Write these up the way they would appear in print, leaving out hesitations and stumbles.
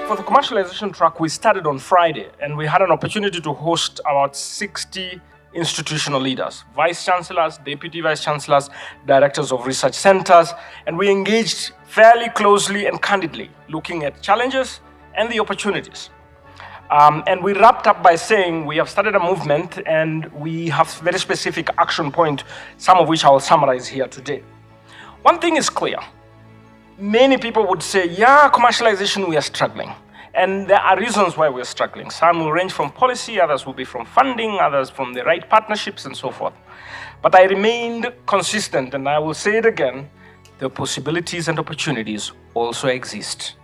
For the commercialization track, we started on Friday, and we had an opportunity to host about 60 institutional leaders, vice chancellors, deputy vice chancellors, directors of research centers, and we engaged fairly closely and candidly, looking at challenges and the opportunities. And we wrapped up by saying we have started a movement and we have very specific action points, some of which I will summarize here today. One thing is clear. Many people would say, yeah, commercialization, we are struggling. And there are reasons why we're struggling. Some will range from policy, others will be from funding, others from the right partnerships, and so forth. But I remained consistent, and I will say it again, the possibilities and opportunities also exist.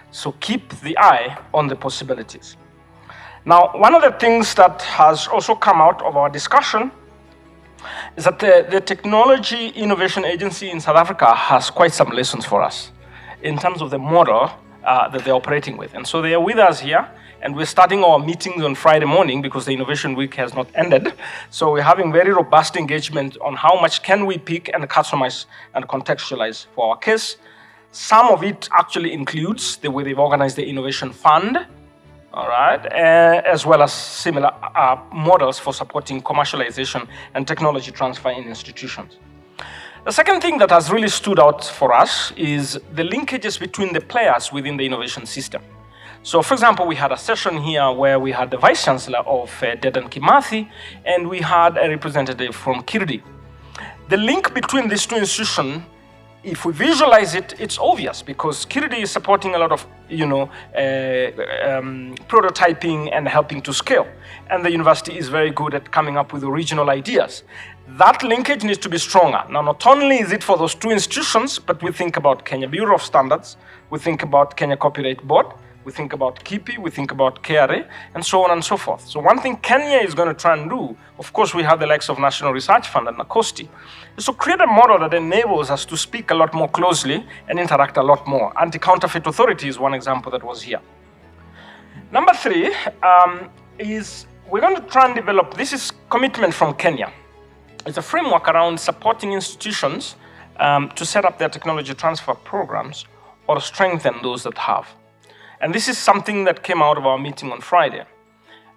So keep the eye on the possibilities. Now, one of the things that has also come out of our discussion is that the Technology Innovation Agency in South Africa has quite some lessons for us in terms of the model that they're operating with. And so they are with us here, and we're starting our meetings on Friday morning because the Innovation Week has not ended. So we're having very robust engagement on how much can we pick and customize and contextualize for our case. Some of it actually includes the way they've organized the Innovation Fund, all right, as well as similar models for supporting commercialization and technology transfer in institutions. The second thing that has really stood out for us is the linkages between the players within the innovation system. So, for example, we had a session here where we had the Vice Chancellor of Dedan Kimathi, and we had a representative from Kirdi. The link between these two institutions, if we visualize it, it's obvious because Kirdi is supporting a lot of, prototyping and helping to scale. And the university is very good at coming up with original ideas. That linkage needs to be stronger. Now, not only is it for those two institutions, but we think about Kenya Bureau of Standards, we think about Kenya Copyright Board, we think about KIPI, we think about KRA, and so on and so forth. So one thing Kenya is going to try and do, of course, we have the likes of National Research Fund and NACOSTI, is to create a model that enables us to speak a lot more closely and interact a lot more. Anti-Counterfeit Authority is one example that was here. Number three is we're going to try and develop, this is commitment from Kenya. It's a framework around supporting institutions to set up their technology transfer programs or strengthen those that have. And this is something that came out of our meeting on Friday.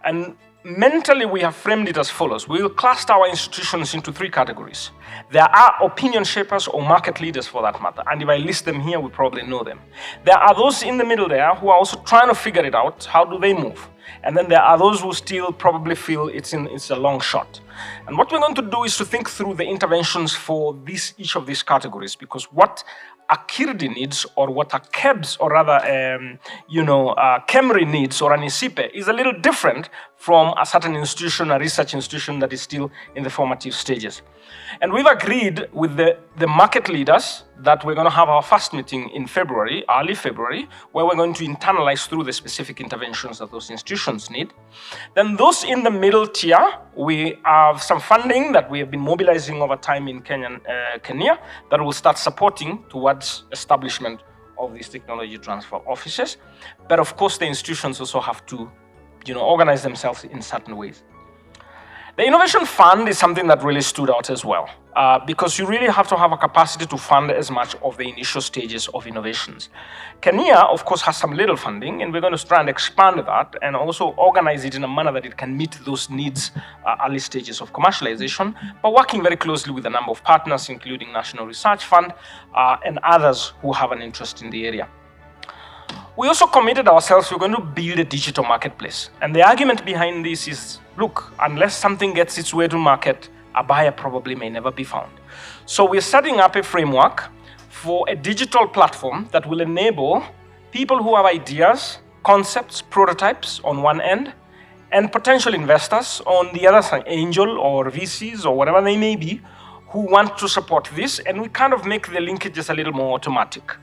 And mentally, we have framed it as follows. We will cluster our institutions into three categories. There are opinion shapers or market leaders for that matter. And if I list them here, we probably know them. There are those in the middle there who are also trying to figure it out. How do they move? And then there are those who still probably feel it's a long shot. And what we're going to do is to think through the interventions for each of these categories, because what a Kirdi needs, or what a KEBS, or rather, KEMRI needs, or an ISIPE, is a little different from a certain institution, a research institution that is still in the formative stages. And we've agreed with the market leaders that we're going to have our first meeting in February, early February, where we're going to internalize through the specific interventions that those institutions need. Then those in the middle tier, we have some funding that we have been mobilizing over time in Kenya that will start supporting towards establishment of these technology transfer offices. But of course, the institutions also have to organize themselves in certain ways. The Innovation Fund is something that really stood out as well, because you really have to have a capacity to fund as much of the initial stages of innovations. Kenya, of course, has some little funding, and we're going to try and expand that and also organize it in a manner that it can meet those needs, early stages of commercialization, but working very closely with a number of partners, including National Research Fund and others who have an interest in the area. We also committed ourselves, we're going to build a digital marketplace. And the argument behind this is, look, unless something gets its way to market, a buyer probably may never be found. So we're setting up a framework for a digital platform that will enable people who have ideas, concepts, prototypes on one end, and potential investors on the other side, angel or VCs or whatever they may be, who want to support this, and we kind of make the linkages a little more automatic.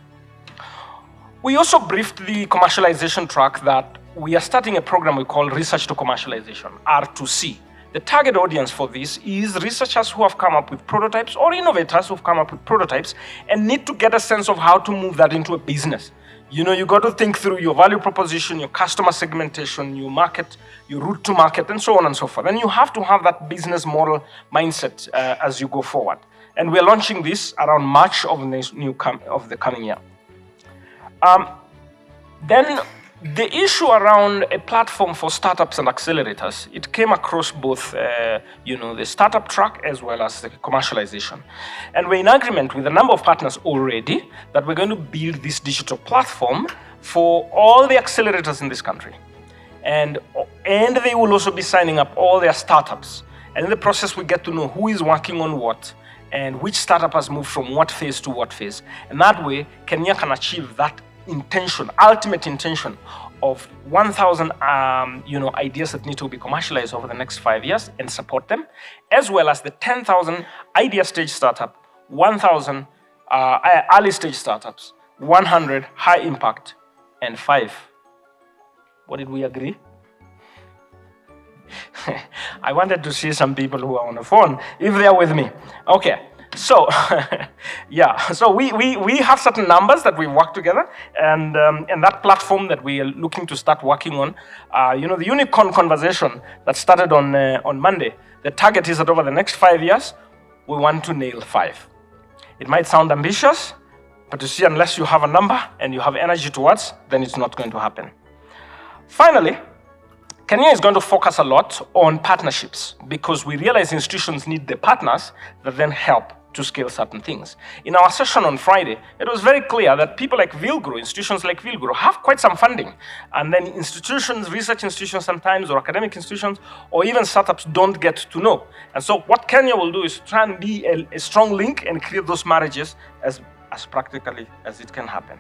We also briefed the commercialization track that we are starting a program we call Research to Commercialization, R2C. The target audience for this is researchers who have come up with prototypes or innovators who have come up with prototypes and need to get a sense of how to move that into a business. You got to think through your value proposition, your customer segmentation, your market, your route to market, and so on and so forth. And you have to have that business model mindset as you go forward. And we're launching this around March of the coming year. Then The issue around a platform for startups and accelerators, it came across both, the startup track as well as the commercialization. And we're in agreement with a number of partners already that we're going to build this digital platform for all the accelerators in this country. And they will also be signing up all their startups. And in the process, we get to know who is working on what and which startup has moved from what phase to what phase. And that way, Kenya can achieve that ultimate intention of 1,000 ideas that need to be commercialized over the next 5 years and support them, as well as the 10,000 idea stage startup, 1,000 early stage startups, 100 high impact, and 5. What did we agree? I wanted to see some people who are on the phone, if they are with me. Okay. So, so we have certain numbers that we work together, and that platform that we are looking to start working on, the unicorn conversation that started on Monday, the target is that over the next 5 years, we want to nail 5. It might sound ambitious, but you see, unless you have a number and you have energy towards, then it's not going to happen. Finally, Kenya is going to focus a lot on partnerships because we realize institutions need the partners that then help to scale certain things. In our session on Friday, it was very clear that people like Vilgro, institutions like Vilgro, have quite some funding. And then institutions, research institutions sometimes, or academic institutions, or even startups don't get to know. And so what Kenya will do is try and be a strong link and create those marriages as practically as it can happen.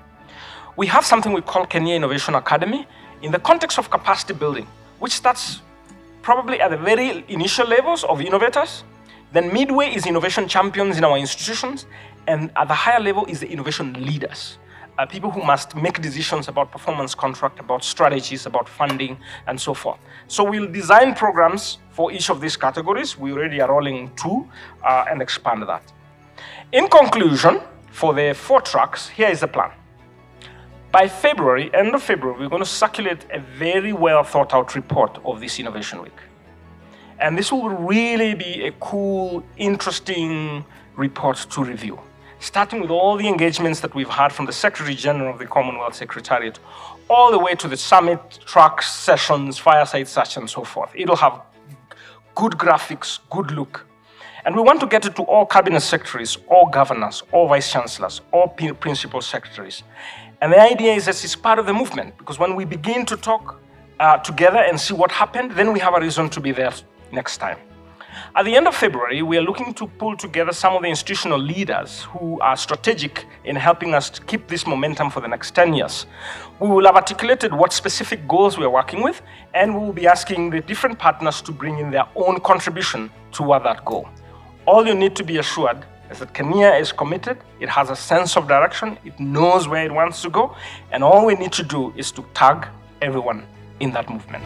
We have something we call Kenya Innovation Academy in the context of capacity building, which starts probably at the very initial levels of innovators. Then midway is innovation champions in our institutions, and at the higher level is the innovation leaders, people who must make decisions about performance contract, about strategies, about funding, and so forth. So we'll design programs for each of these categories. We already are rolling 2 and expand that. In conclusion, for the 4 tracks, here is the plan. By February, end of February, we're going to circulate a very well thought out report of this Innovation Week. And this will really be a cool, interesting report to review, starting with all the engagements that we've had from the Secretary General of the Commonwealth Secretariat, all the way to the summit, tracks, sessions, fireside sessions, and so forth. It'll have good graphics, good look. And we want to get it to all cabinet secretaries, all governors, all vice chancellors, all principal secretaries. And the idea is that it's part of the movement, because when we begin to talk together and see what happened, then we have a reason to be there next time. At the end of February, we are looking to pull together some of the institutional leaders who are strategic in helping us to keep this momentum for the next 10 years. We will have articulated what specific goals we are working with, and we will be asking the different partners to bring in their own contribution toward that goal. All you need to be assured is that Kenya is committed, it has a sense of direction, it knows where it wants to go, and all we need to do is to tag everyone in that movement.